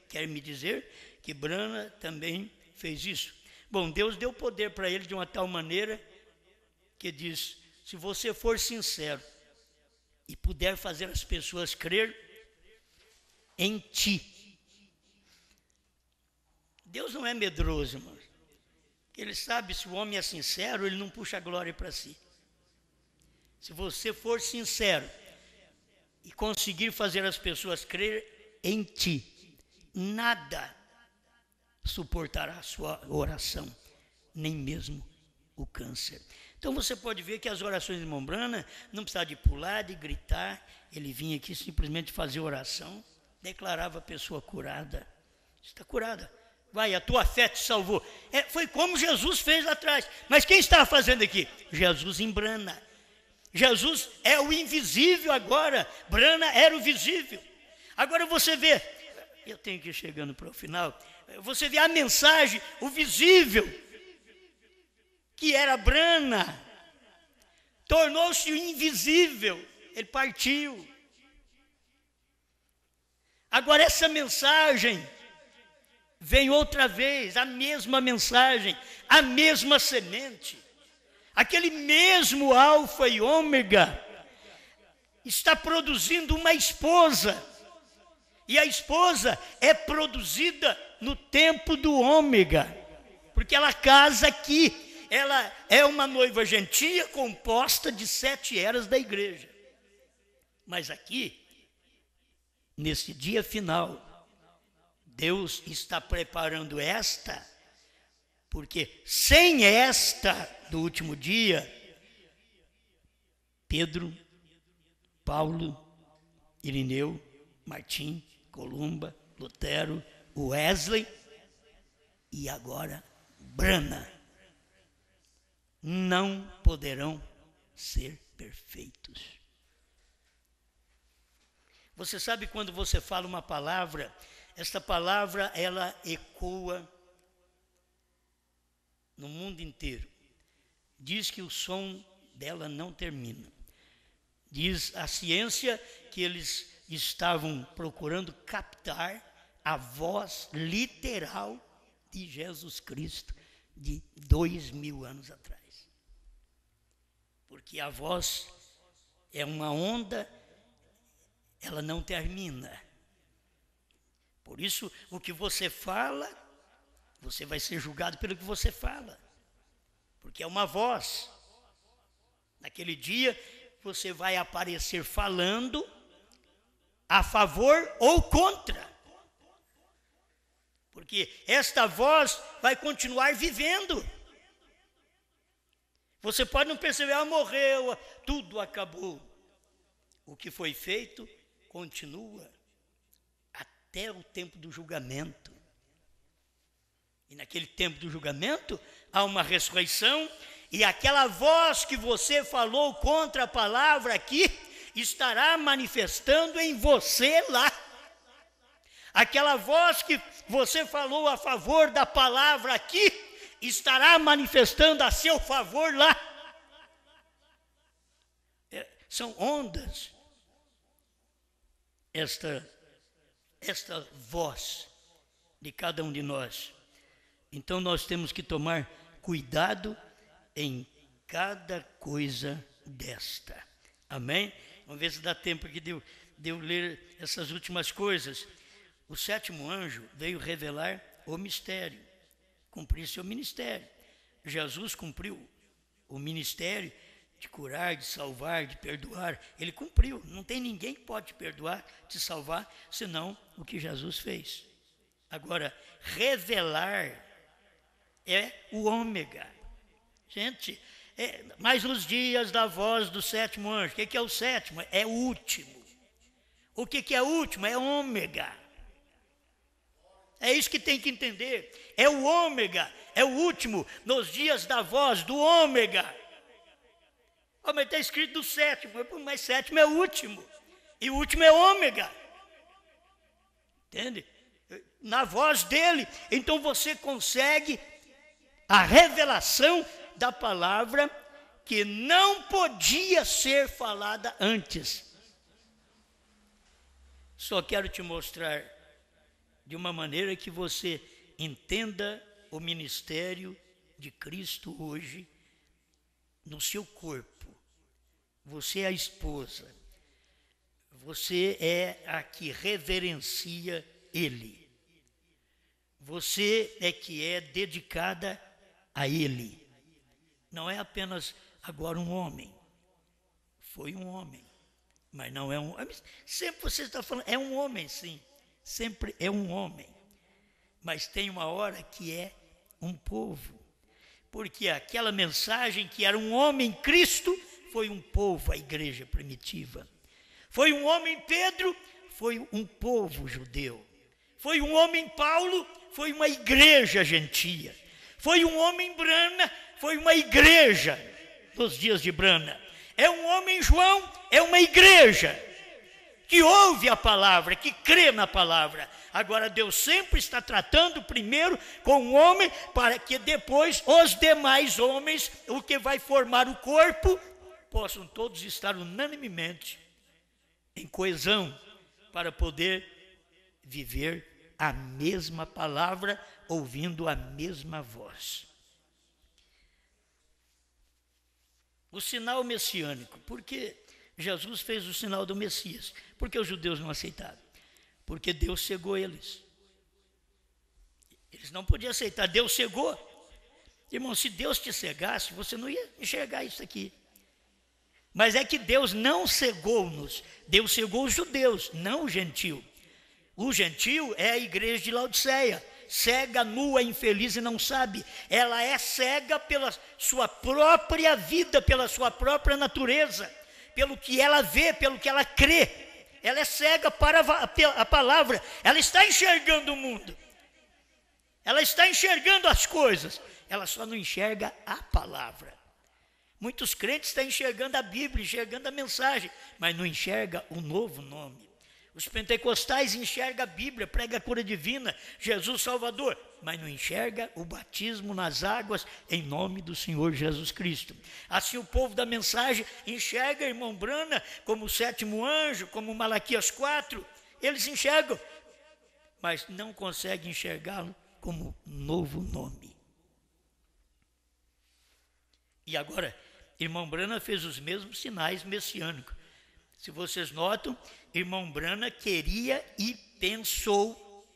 quer me dizer que Brana também fez isso? Bom, Deus deu poder para ele de uma tal maneira que diz, se você for sincero e puder fazer as pessoas crer em ti. Deus não é medroso, irmão. Ele sabe, se o homem é sincero, ele não puxa a glória para si. Se você for sincero e conseguir fazer as pessoas crer em ti, nada suportará a sua oração, nem mesmo o câncer. Então você pode ver que as orações de irmão Brana não precisava de pular, de gritar, ele vinha aqui simplesmente fazer oração, declarava a pessoa curada. Está curada. Vai, a tua fé te salvou. Foi como Jesus fez lá atrás. Mas quem estava fazendo aqui? Jesus em Brana. Jesus é o invisível agora. Brana era o visível. Agora você vê, eu tenho que ir chegando para o final, você vê a mensagem, o visível, que era Brana, tornou-se o invisível, ele partiu. Agora essa mensagem vem outra vez, a mesma mensagem, a mesma semente, aquele mesmo alfa e ômega está produzindo uma esposa, e a esposa é produzida no tempo do ômega, porque ela casa aqui, ela é uma noiva gentia composta de 7 eras da igreja, mas aqui, nesse dia final, Deus está preparando esta, porque sem esta do último dia, Pedro, Paulo, Irineu, Martim, Columba, Lutero, Wesley e agora Brana não poderão ser perfeitos. Você sabe quando você fala uma palavra, esta palavra ela ecoa no mundo inteiro. Diz que o som dela não termina. Diz a ciência que eles estavam procurando captar a voz literal de Jesus Cristo de 2000 anos atrás. Porque a voz é uma onda, ela não termina. Por isso, o que você fala, você vai ser julgado pelo que você fala. Porque é uma voz. Naquele dia, você vai aparecer falando a favor ou contra. Porque esta voz vai continuar vivendo. Você pode não perceber, morreu, tudo acabou. O que foi feito continua até o tempo do julgamento. E naquele tempo do julgamento, há uma ressurreição, e aquela voz que você falou contra a palavra aqui, estará manifestando em você lá. Aquela voz que você falou a favor da palavra aqui, estará manifestando a seu favor lá. São ondas. Esta voz de cada um de nós. Então nós temos que tomar cuidado em cada coisa desta. Amém? Vamos ver se dá tempo aqui de eu ler essas últimas coisas. O 7º anjo veio revelar o mistério, cumprir seu ministério. Jesus cumpriu o ministério de curar, de salvar, de perdoar. Ele cumpriu. Não tem ninguém que pode te perdoar, te salvar, senão o que Jesus fez. Agora, revelar é o ômega. Gente, mas nos dias da voz do 7º anjo, o que é o 7º? É o último. O que é o último? É ômega. É isso que tem que entender. É o ômega, é o último, nos dias da voz do ômega. Mas está escrito do 7º, mas 7º é o último. E o último é ômega. Entende? Na voz dele. Então você consegue a revelação da palavra que não podia ser falada antes. Só quero te mostrar de uma maneira que você entenda o ministério de Cristo hoje no seu corpo. Você é a esposa, você é a que reverencia Ele, você é que é dedicada a Ele. Não é apenas agora um homem, foi um homem, mas não é um homem. Sempre você está falando, é um homem sim, sempre é um homem, mas tem uma hora que é um povo, porque aquela mensagem que era um homem Cristo, foi um povo, a igreja primitiva. Foi um homem Pedro, foi um povo judeu. Foi um homem Paulo, foi uma igreja gentia. Foi um homem Brana, foi uma igreja nos dias de Brana. É um homem João, é uma igreja que ouve a palavra, que crê na palavra. Agora Deus sempre está tratando primeiro com o homem, para que depois os demais homens, o que vai formar o corpo, possam todos estar unanimemente em coesão, para poder viver a mesma palavra, ouvindo a mesma voz. O sinal messiânico, porque Jesus fez o sinal do Messias, porque os judeus não aceitaram, porque Deus cegou eles. Eles não podiam aceitar, Deus cegou. Irmão, se Deus te cegasse, você não ia enxergar isso aqui. Mas é que Deus não cegou-nos, Deus cegou os judeus, não o gentio. O gentio é a igreja de Laodiceia, cega, nua, infeliz e não sabe. Ela é cega pela sua própria vida, pela sua própria natureza, pelo que ela vê, pelo que ela crê. Ela é cega para a palavra, ela está enxergando o mundo, ela está enxergando as coisas, ela só não enxerga a palavra. Muitos crentes estão enxergando a Bíblia, enxergando a mensagem, mas não enxerga o novo nome. Os pentecostais enxergam a Bíblia, prega a cura divina, Jesus Salvador, mas não enxerga o batismo nas águas em nome do Senhor Jesus Cristo. Assim o povo da mensagem enxerga irmão Brana como o sétimo anjo, como Malaquias 4, eles enxergam, mas não conseguem enxergá-lo como novo nome. E agora, irmão Brana fez os mesmos sinais messiânicos. Se vocês notam, irmão Brana queria e pensou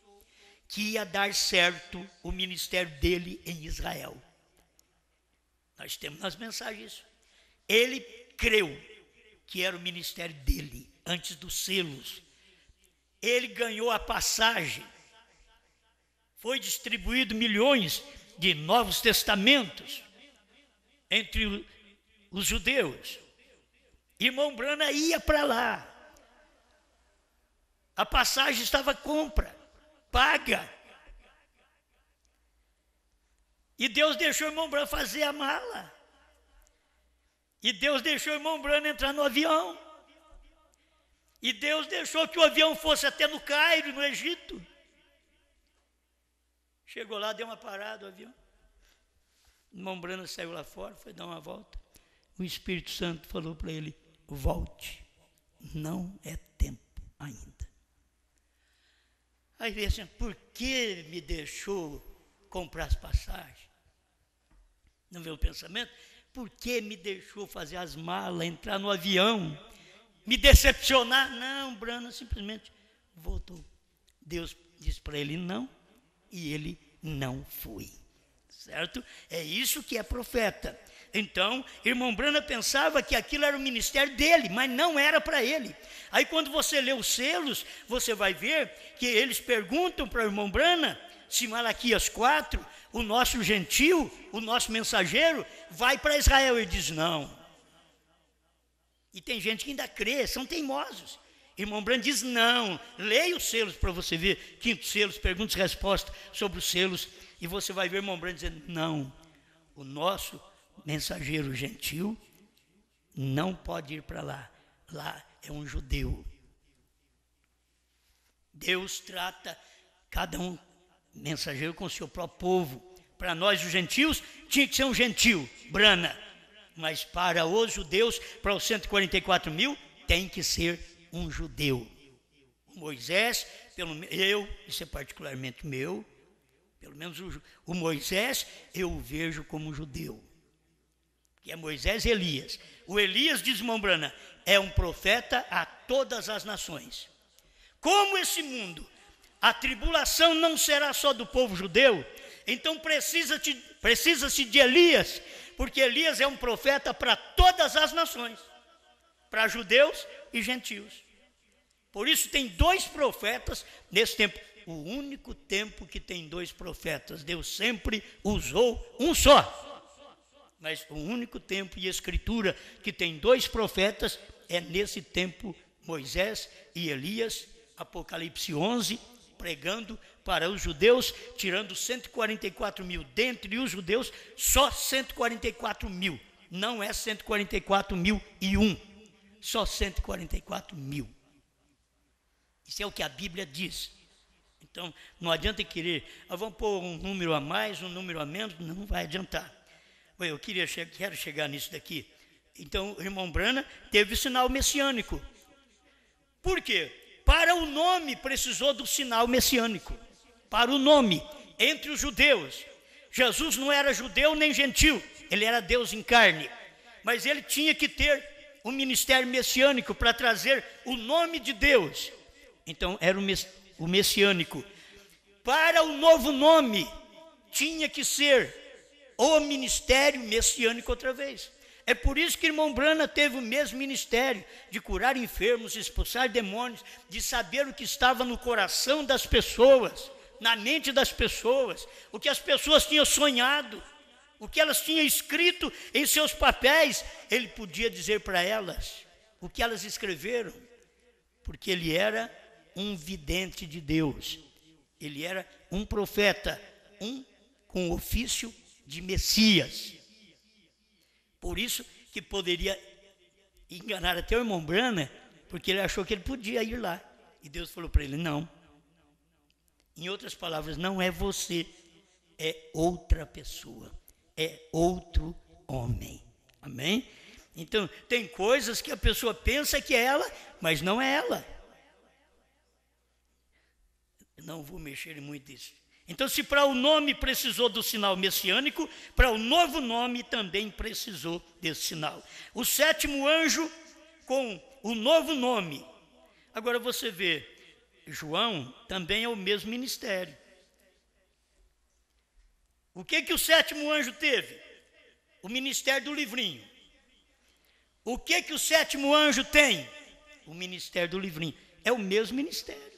que ia dar certo o ministério dele em Israel. Nós temos nas mensagens isso. Ele creu que era o ministério dele, antes dos selos. Ele ganhou a passagem. Foi distribuído milhões de Novos Testamentos entre os judeus. Irmão Brana ia para lá. A passagem estava compra, paga. E Deus deixou o irmão Brana fazer a mala. E Deus deixou o irmão Brana entrar no avião. E Deus deixou que o avião fosse até no Cairo, no Egito. Chegou lá, deu uma parada o avião. O irmão Brana saiu lá fora, foi dar uma volta. O Espírito Santo falou para ele: volte, não é tempo ainda. Aí veio assim: por que me deixou comprar as passagens? Não vê o pensamento? Por que me deixou fazer as malas, entrar no avião, me decepcionar? Não, Brana simplesmente voltou. Deus disse para ele não, e ele não foi. Certo? É isso que é profeta. Então, irmão Brana pensava que aquilo era o ministério dele, mas não era para ele. Aí quando você lê os selos, você vai ver que eles perguntam para o irmão Brana se Malaquias 4, o nosso gentil, o nosso mensageiro, vai para Israel. Ele diz não. E tem gente que ainda crê, são teimosos. Irmão Brana diz não. Leia os selos para você ver, 5º selos, perguntas e respostas sobre os selos, e você vai ver irmão Brana dizendo não. O nosso mensageiro gentil não pode ir para lá. Lá é um judeu. Deus trata cada um mensageiro com o seu próprio povo, Para nós, os gentios, tinha que ser um gentio, Brana. Mas para os judeus, para os 144 mil, tem que ser um judeu. Moisés, isso é particularmente meu, pelo menos o Moisés eu o vejo como judeu. Que é Moisés e Elias. O Elias, diz irmão Brana, é um profeta a todas as nações. Como esse mundo, a tribulação não será só do povo judeu, então precisa-se de Elias, porque Elias é um profeta para todas as nações, para judeus e gentios. Por isso tem 2 profetas nesse tempo. O único tempo que tem 2 profetas. Deus sempre usou um só. Mas o único tempo e escritura que tem 2 profetas é nesse tempo, Moisés e Elias, Apocalipse 11, pregando para os judeus, tirando 144 mil. Dentre os judeus, só 144 mil. Não é 144.001, só 144 mil. Isso é o que a Bíblia diz. Então, não adianta querer, vamos pôr um número a mais, um número a menos, não vai adiantar. Eu quero chegar nisso daqui. Então, o irmão Brana teve o sinal messiânico. Por quê? Para o nome precisou do sinal messiânico. Para o nome, entre os judeus. Jesus não era judeu nem gentil, ele era Deus em carne. Mas ele tinha que ter um ministério messiânico para trazer o nome de Deus. Então, era o messiânico. Para o novo nome, tinha que ser o ministério messiânico outra vez. É por isso que o irmão Brana teve o mesmo ministério, de curar enfermos, expulsar demônios, de saber o que estava no coração das pessoas, na mente das pessoas, o que as pessoas tinham sonhado, o que elas tinham escrito em seus papéis. Ele podia dizer para elas o que elas escreveram, porque ele era um vidente de Deus. Ele era um profeta, com o ofício de Messias. Por isso que poderia enganar até o irmão Brana, porque ele achou que ele podia ir lá. E Deus falou para ele, não. Em outras palavras, não é você, é outra pessoa, é outro homem. Amém? Então, tem coisas que a pessoa pensa que é ela, mas não é ela. Não vou mexer em muito isso. Então, se para o nome precisou do sinal messiânico, para o novo nome também precisou desse sinal. O 7º anjo com o novo nome. Agora você vê, João também é o mesmo ministério. O que o 7º anjo teve? O ministério do livrinho. O que o 7º anjo tem? O ministério do livrinho. É o mesmo ministério.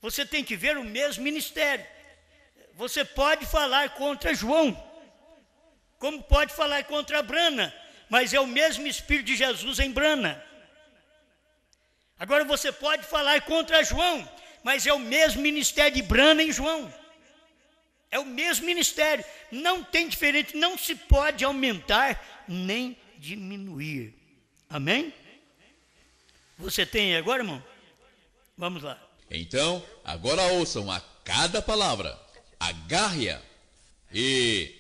Você tem que ver o mesmo ministério. Você pode falar contra João, como pode falar contra Brana, mas é o mesmo Espírito de Jesus em Brana. Agora você pode falar contra João, mas é o mesmo ministério de Brana em João. É o mesmo ministério, não tem diferente, não se pode aumentar nem diminuir. Amém? Você tem agora, irmão? Vamos lá. Então, agora ouçam a cada palavra. Agarre-a. E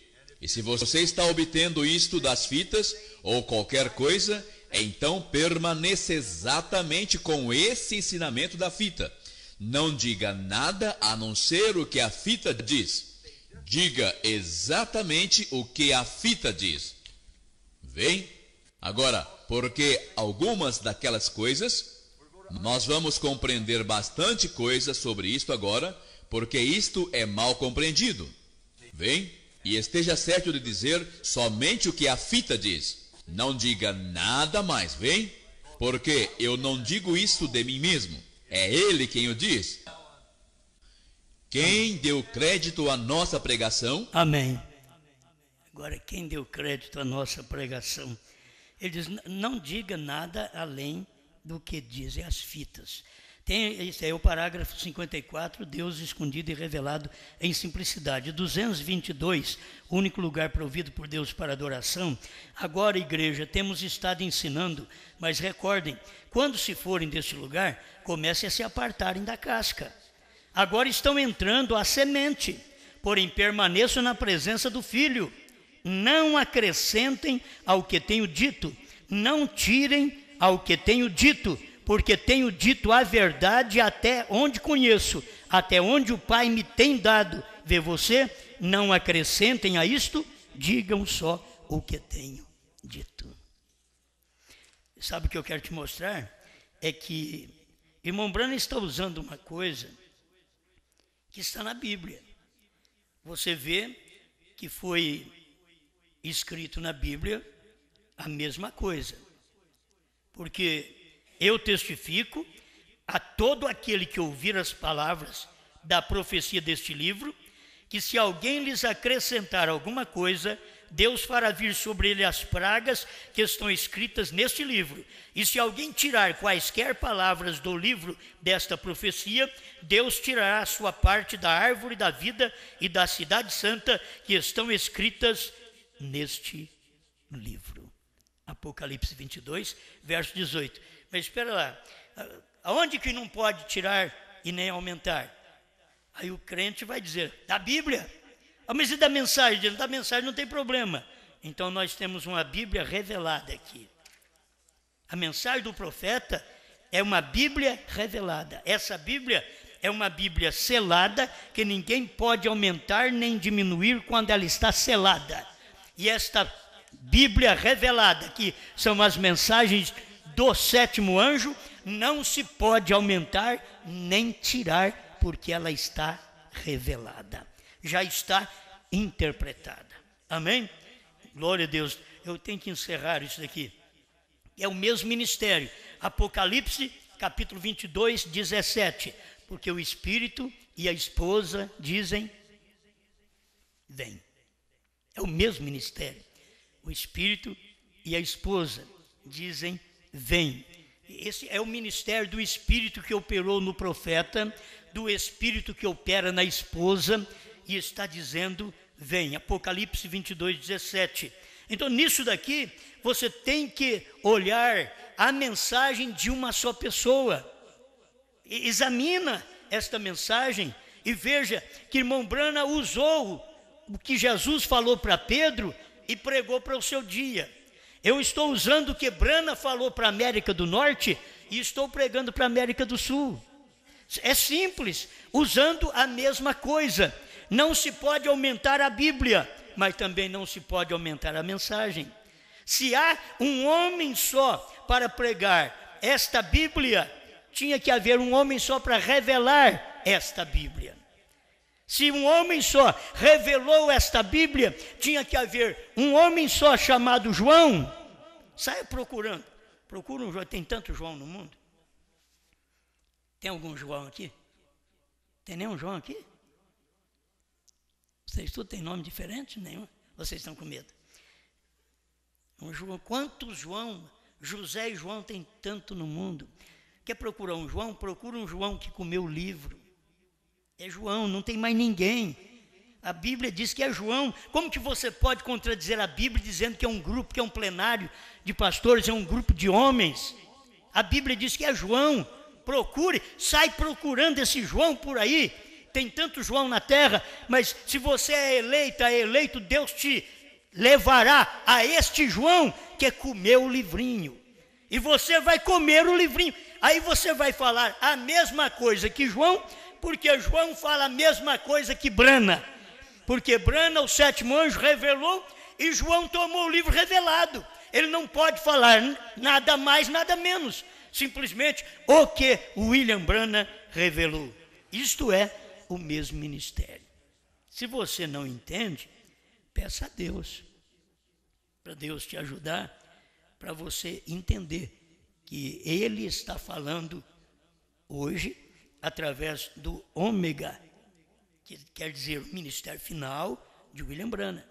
se você está obtendo isto das fitas, ou qualquer coisa, então permaneça exatamente com esse ensinamento da fita. Não diga nada a não ser o que a fita diz. Diga exatamente o que a fita diz. Vem? Agora, porque algumas daquelas coisas, nós vamos compreender bastante coisa sobre isto agora, porque isto é mal compreendido. Vem e esteja certo de dizer somente o que a fita diz. Não diga nada mais, vem? Porque eu não digo isso de mim mesmo. É ele quem o diz. Quem deu crédito à nossa pregação? Amém. Agora, quem deu crédito à nossa pregação? Ele diz, não diga nada além do que dizem as fitas. Esse é o parágrafo 54, Deus escondido e revelado em simplicidade. 222, o único lugar provido por Deus para adoração. Agora, igreja, temos estado ensinando, mas recordem, quando se forem desse lugar, comecem a se apartarem da casca. Agora estão entrando a semente, porém permaneço na presença do Filho. Não acrescentem ao que tenho dito, não tirem ao que tenho dito, porque tenho dito a verdade até onde conheço, até onde o Pai me tem dado. Vê você? Não acrescentem a isto, digam só o que tenho dito. Sabe o que eu quero te mostrar? É que irmão Branham está usando uma coisa que está na Bíblia. Você vê que foi escrito na Bíblia a mesma coisa. Porque eu testifico a todo aquele que ouvir as palavras da profecia deste livro, que se alguém lhes acrescentar alguma coisa, Deus fará vir sobre ele as pragas que estão escritas neste livro. E se alguém tirar quaisquer palavras do livro desta profecia, Deus tirará a sua parte da árvore da vida e da cidade santa que estão escritas neste livro. Apocalipse 22, verso 18. Mas espera lá, aonde que não pode tirar e nem aumentar? Aí o crente vai dizer, da Bíblia. Mas e da mensagem? Da mensagem não tem problema. Então nós temos uma Bíblia revelada aqui. A mensagem do profeta é uma Bíblia revelada. Essa Bíblia é uma Bíblia selada, que ninguém pode aumentar nem diminuir quando ela está selada. E esta Bíblia revelada, que são as mensagens do sétimo anjo, não se pode aumentar nem tirar, porque ela está revelada. Já está interpretada. Amém? Glória a Deus. Eu tenho que encerrar isso daqui. É o mesmo ministério. Apocalipse, capítulo 22, 17. Porque o Espírito e a esposa dizem, vem. É o mesmo ministério. O Espírito e a esposa dizem, vem. Esse é o ministério do Espírito que operou no profeta, do Espírito que opera na esposa, e está dizendo, vem. Apocalipse 22, 17. Então, nisso daqui, você tem que olhar a mensagem de uma só pessoa. Examina esta mensagem e veja que irmão Branham usou o que Jesus falou para Pedro e pregou para o seu dia. Eu estou usando o que Branham falou para a América do Norte e estou pregando para a América do Sul. É simples, usando a mesma coisa. Não se pode aumentar a Bíblia, mas também não se pode aumentar a mensagem. Se há um homem só para pregar esta Bíblia, tinha que haver um homem só para revelar esta Bíblia. Se um homem só revelou esta Bíblia, tinha que haver um homem só chamado João. Saia procurando. Procura um João. Tem tanto João no mundo? Tem algum João aqui? Tem nenhum João aqui? Vocês tudo têm nome diferente? Nenhum? Vocês estão com medo? Um João, quantos João? José e João tem tanto no mundo. Quer procurar um João? Procura um João que comeu o livro. É João, não tem mais ninguém. A Bíblia diz que é João. Como que você pode contradizer a Bíblia dizendo que é um grupo, que é um plenário de pastores, é um grupo de homens? A Bíblia diz que é João. Procure, sai procurando esse João por aí. Tem tanto João na terra, mas se você é eleito, Deus te levará a este João que comeu o livrinho. E você vai comer o livrinho. Aí você vai falar a mesma coisa que João, porque João fala a mesma coisa que Branham. Porque Branham, o sétimo anjo, revelou e João tomou o livro revelado. Ele não pode falar nada mais, nada menos. Simplesmente o que William Branham revelou. Isto é o mesmo ministério. Se você não entende, peça a Deus, para Deus te ajudar, para você entender que Ele está falando hoje através do ômega, que quer dizer o ministério final de William Branham.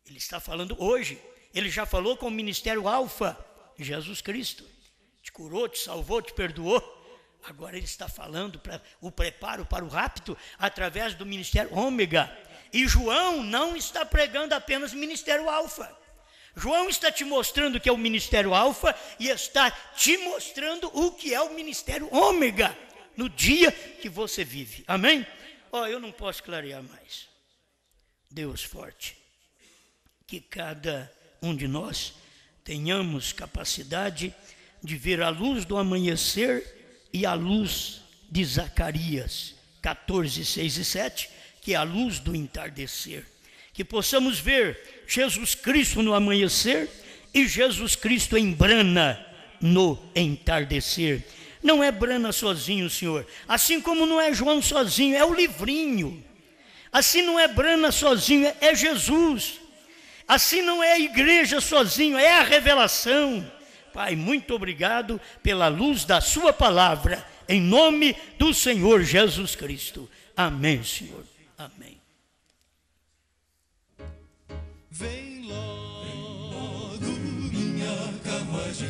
Ele está falando hoje. Ele já falou com o ministério alfa, Jesus Cristo. Te curou, te salvou, te perdoou. Agora ele está falando para o preparo para o rapto através do ministério ômega. E João não está pregando apenas ministério alfa. João está te mostrando o que é o ministério alfa e está te mostrando o que é o ministério ômega no dia que você vive. Amém? Eu não posso clarear mais. Deus forte, que cada um de nós tenhamos capacidade de ver a luz do amanhecer e a luz de Zacarias 14, 6 e 7, que é a luz do entardecer. Que possamos ver Jesus Cristo no amanhecer e Jesus Cristo em brana no entardecer. Não é brana sozinho, Senhor, assim como não é João sozinho, é o livrinho. Assim não é brana sozinho, é Jesus. Assim não é a igreja sozinho, é a revelação. Pai, muito obrigado pela luz da sua palavra, em nome do Senhor Jesus Cristo. Amém, Senhor. Amém. Vem logo, minha carruagem,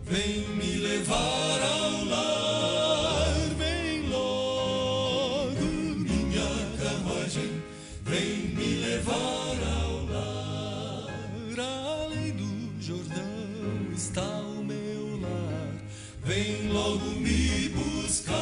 vem me levar ao lar. Vem logo, minha carruagem, vem me levar ao lar. Além do Jordão está o meu lar, vem logo me buscar.